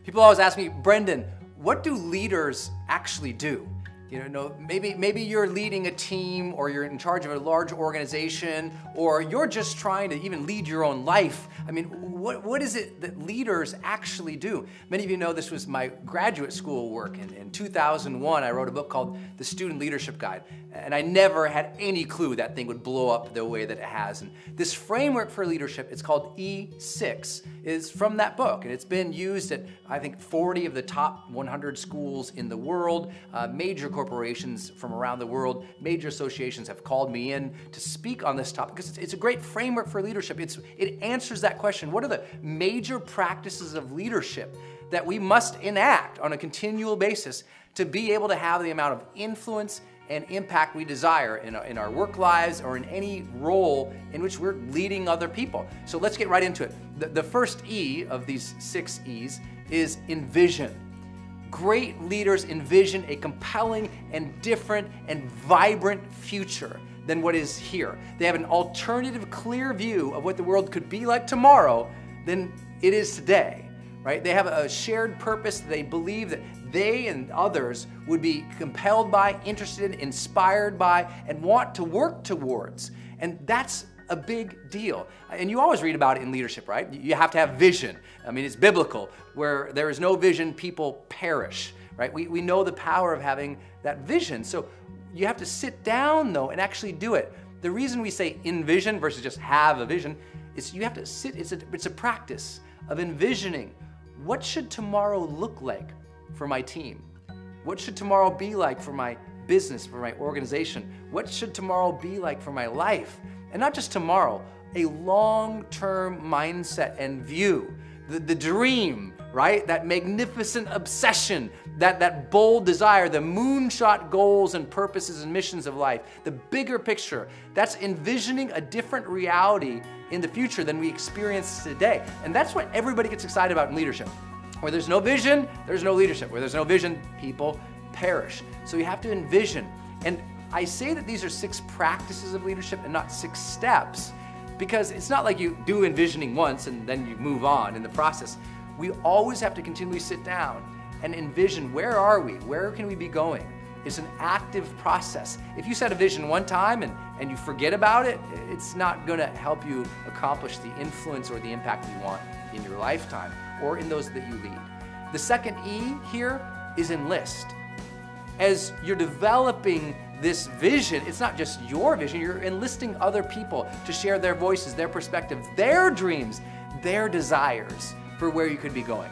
People always ask me, Brendon, what do leaders actually do? You know, maybe you're leading a team, or you're in charge of a large organization, or you're just trying to even lead your own life. I mean, what is it that leaders actually do? Many of you know this was my graduate school work. In 2001, I wrote a book called The Student Leadership Guide, and I never had any clue that thing would blow up the way that it has. And this framework for leadership, it's called E6, is from that book, and it's been used at, I think, 40 of the top 100 schools in the world. Major corporations from around the world, major associations have called me in to speak on this topic because it's a great framework for leadership. It answers that question. What are the major practices of leadership that we must enact on a continual basis to be able to have the amount of influence and impact we desire in our work lives or in any role in which we're leading other people? So let's get right into it. The first E of these 6 E's is envision. Great leaders envision a compelling and different and vibrant future than what is here. They have an alternative, clear view of what the world could be like tomorrow than it is today, right? They have a shared purpose. They believe that they and others would be compelled by, interested in, inspired by, and want to work towards. And that's a big deal. And you always read about it in leadership, right? You have to have vision. I mean, it's biblical. Where there is no vision, people perish, right? We know the power of having that vision. So you have to sit down, though, and actually do it. The reason we say envision versus just have a vision is you have to sit. It's a practice of envisioning. What should tomorrow look like for my team? What should tomorrow be like for my business, for my organization? What should tomorrow be like for my life? And not just tomorrow, a long-term mindset and view. The dream, right? That magnificent obsession, that bold desire, the moonshot goals and purposes and missions of life, the bigger picture. That's envisioning a different reality in the future than we experience today. And that's what everybody gets excited about in leadership. Where there's no vision, there's no leadership. Where there's no vision, people perish. So you have to envision. And I say that these are 6 practices of leadership and not 6 steps, because it's not like you do envisioning once and then you move on in the process. We always have to continually sit down and envision, where are we? Where can we be going? It's an active process. If you set a vision one time and you forget about it, it's not gonna help you accomplish the influence or the impact you want in your lifetime or in those that you lead. The second E here is enlist. As you're developing this vision, it's not just your vision, you're enlisting other people to share their voices, their perspectives, their dreams, their desires for where you could be going.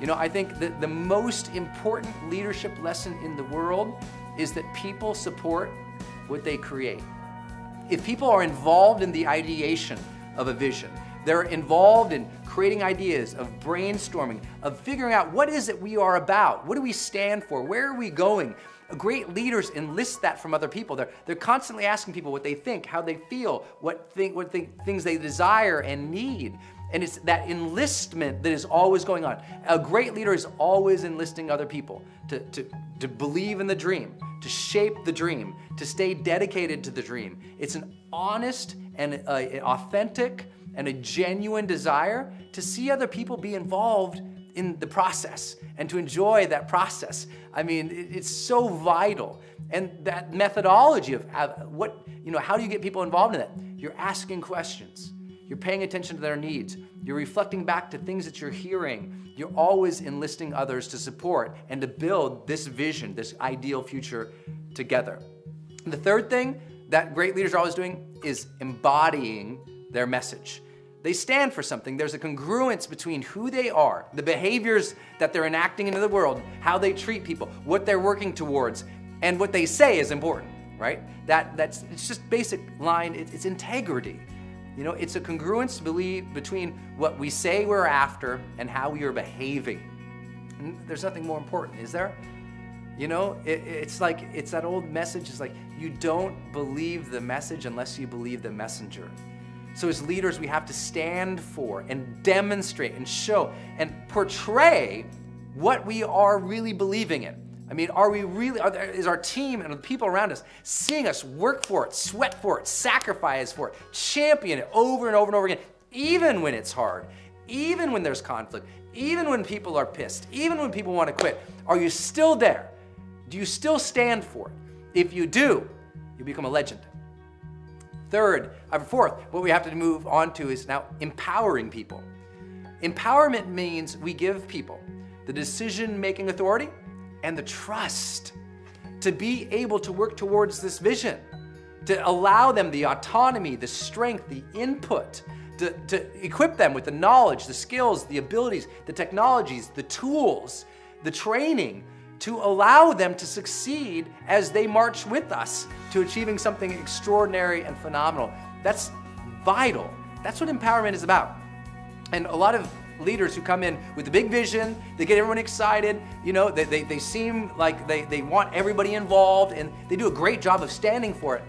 You know, I think that the most important leadership lesson in the world is that people support what they create. If people are involved in the ideation of a vision, they're involved in creating ideas, of brainstorming, of figuring out what is it we are about, what do we stand for, where are we going. Great leaders enlist that from other people. They're constantly asking people what they think, how they feel, what things they desire and need. And it's that enlistment that is always going on. A great leader is always enlisting other people to believe in the dream, to shape the dream, to stay dedicated to the dream. It's an honest and an authentic and a genuine desire to see other people be involved in the process and to enjoy that process. I mean, it's so vital. And that methodology of how do you get people involved in that? You're asking questions. You're paying attention to their needs. You're reflecting back to things that you're hearing. You're always enlisting others to support and to build this vision, this ideal future together. And the third thing that great leaders are always doing is embodying their message. They stand for something. There's a congruence between who they are, the behaviors that they're enacting into the world, how they treat people, what they're working towards, and what they say is important, right? It's just basic line. It's integrity. You know, it's a congruence between what we say we're after and how we are behaving. And there's nothing more important, is there? You know, it's that old message. It's like, you don't believe the message unless you believe the messenger. So as leaders, we have to stand for and demonstrate and show and portray what we are really believing in. I mean, is our team and the people around us seeing us work for it, sweat for it, sacrifice for it, champion it over and over and over again, even when it's hard, even when there's conflict, even when people are pissed, even when people want to quit, are you still there? Do you still stand for it? If you do, you become a legend. Fourth, what we have to move on to is now empowering people. Empowerment means we give people the decision-making authority and the trust to be able to work towards this vision, to allow them the autonomy, the strength, the input, to equip them with the knowledge, the skills, the abilities, the technologies, the tools, the training, to allow them to succeed as they march with us to achieving something extraordinary and phenomenal. That's vital. That's what empowerment is about. And a lot of leaders who come in with a big vision, they get everyone excited, they seem like they want everybody involved, and they do a great job of standing for it,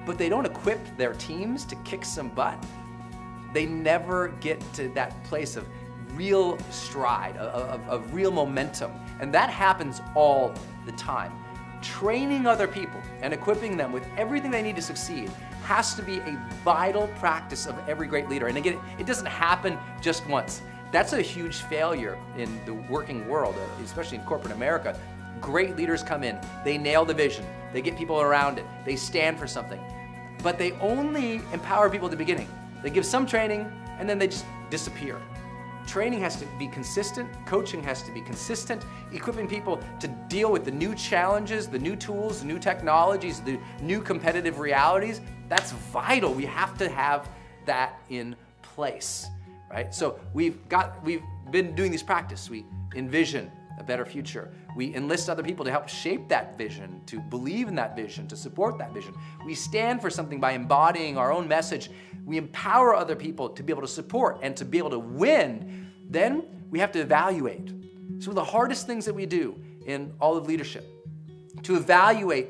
but they don't equip their teams to kick some butt. They never get to that place of real stride, of real momentum. And that happens all the time. Training other people and equipping them with everything they need to succeed has to be a vital practice of every great leader. And again, it doesn't happen just once. That's a huge failure in the working world, especially in corporate America. Great leaders come in, they nail the vision, they get people around it, they stand for something. But they only empower people at the beginning. They give some training and then they just disappear. Training has to be consistent, coaching has to be consistent, equipping people to deal with the new challenges, the new tools, the new technologies, the new competitive realities. That's vital. We have to have that in place, right? So we've been doing this practice. We envision a better future. We enlist other people to help shape that vision, to believe in that vision, to support that vision. We stand for something by embodying our own message. We empower other people to be able to support and to be able to win. Then we have to evaluate. It's one of the hardest things that we do in all of leadership, to evaluate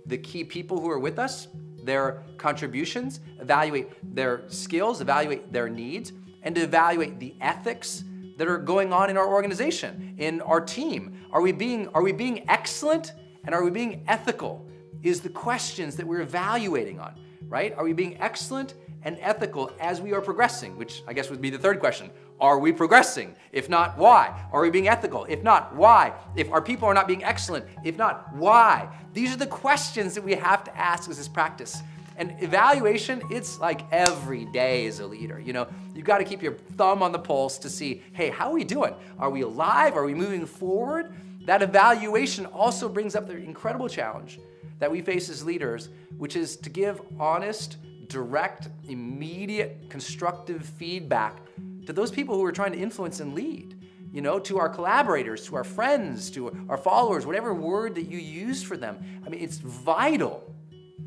the key people who are with us, their contributions, evaluate their skills, evaluate their needs, and to evaluate the ethics that are going on in our organization, in our team. Are we being excellent and are we being ethical? Is the questions that we're evaluating on, right? Are we being excellent and ethical as we are progressing? Which I guess would be the third question. Are we progressing? If not, why? Are we being ethical? If not, why? If our people are not being excellent, if not, why? These are the questions that we have to ask as this practice. And evaluation, it's like every day as a leader. You've got to keep your thumb on the pulse to see, hey, how are we doing? Are we alive? Are we moving forward? That evaluation also brings up the incredible challenge that we face as leaders, which is to give honest, direct, immediate, constructive feedback to those people who are trying to influence and lead. To our collaborators, to our friends, to our followers, whatever word that you use for them. I mean, it's vital.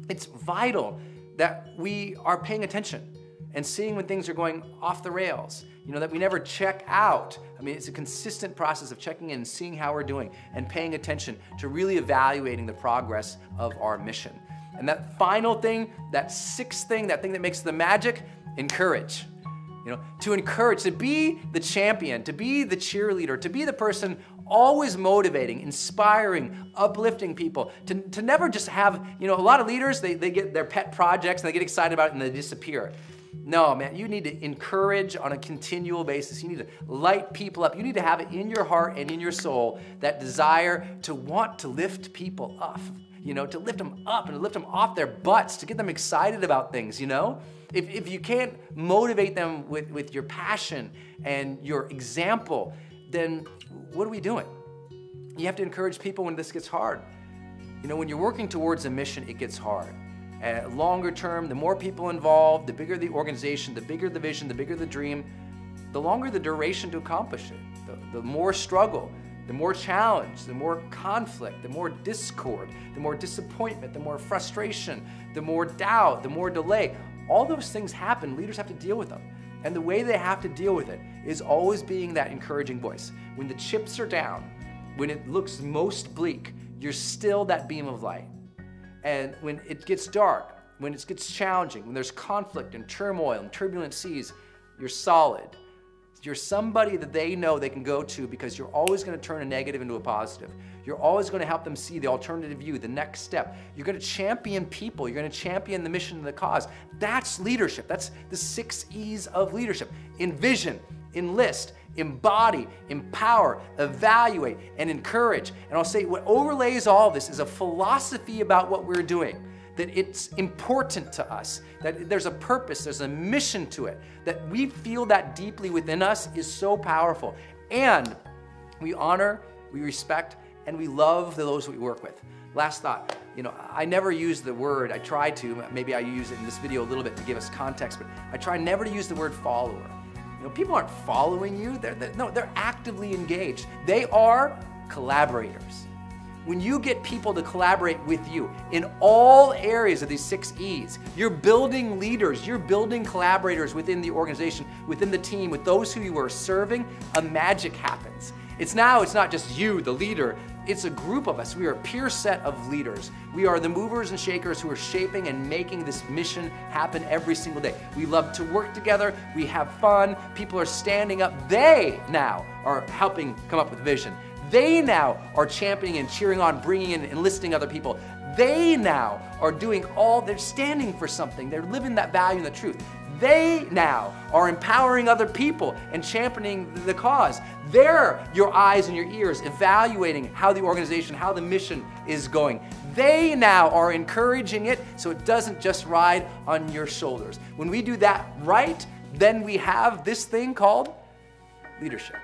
It's vital that we are paying attention and seeing when things are going off the rails, that we never check out. I mean, it's a consistent process of checking in and seeing how we're doing and paying attention to really evaluating the progress of our mission. And that final thing, that sixth thing, that thing that makes the magic, encourage. To encourage, to be the champion, to be the cheerleader, to be the person always motivating, inspiring, uplifting people, to never just have, a lot of leaders, they get their pet projects and they get excited about it and they disappear. No, man, you need to encourage on a continual basis. You need to light people up. You need to have it in your heart and in your soul, that desire to want to lift people up, to lift them up and to lift them off their butts, to get them excited about things, If you can't motivate them with your passion and your example, then what are we doing? You have to encourage people when this gets hard. When you're working towards a mission, it gets hard. Longer term, the more people involved, the bigger the organization, the bigger the vision, the bigger the dream, the longer the duration to accomplish it, the more struggle, the more challenge, the more conflict, the more discord, the more disappointment, the more frustration, the more doubt, the more delay. All those things happen. Leaders have to deal with them. And the way they have to deal with it is always being that encouraging voice. When the chips are down, when it looks most bleak, you're still that beam of light. And when it gets dark, when it gets challenging, when there's conflict and turmoil and turbulent seas, you're solid. You're somebody that they know they can go to because you're always going to turn a negative into a positive. You're always going to help them see the alternative view, the next step. You're going to champion people. You're going to champion the mission and the cause. That's leadership. That's the 6 E's of leadership. Envision, enlist, embody, empower, evaluate, and encourage. And I'll say what overlays all this is a philosophy about what we're doing, that it's important to us, that there's a purpose, there's a mission to it, that we feel that deeply within us is so powerful. And we honor, we respect, and we love those we work with. Last thought, I never use the word, I try to, maybe I use it in this video a little bit to give us context, but I try never to use the word follower. People aren't following you, they're actively engaged. They are collaborators. When you get people to collaborate with you in all areas of these 6 E's, you're building leaders, you're building collaborators within the organization, within the team, with those who you are serving, a magic happens. It's not just you, the leader, it's a group of us. We are a peer set of leaders. We are the movers and shakers who are shaping and making this mission happen every single day. We love to work together, we have fun, people are standing up. They now are helping come up with vision. They now are championing and cheering on, bringing in, enlisting other people. They now are doing they're standing for something. They're living that value and the truth. They now are empowering other people and championing the cause. They're your eyes and your ears evaluating how the organization, how the mission is going. They now are encouraging it so it doesn't just ride on your shoulders. When we do that right, then we have this thing called leadership.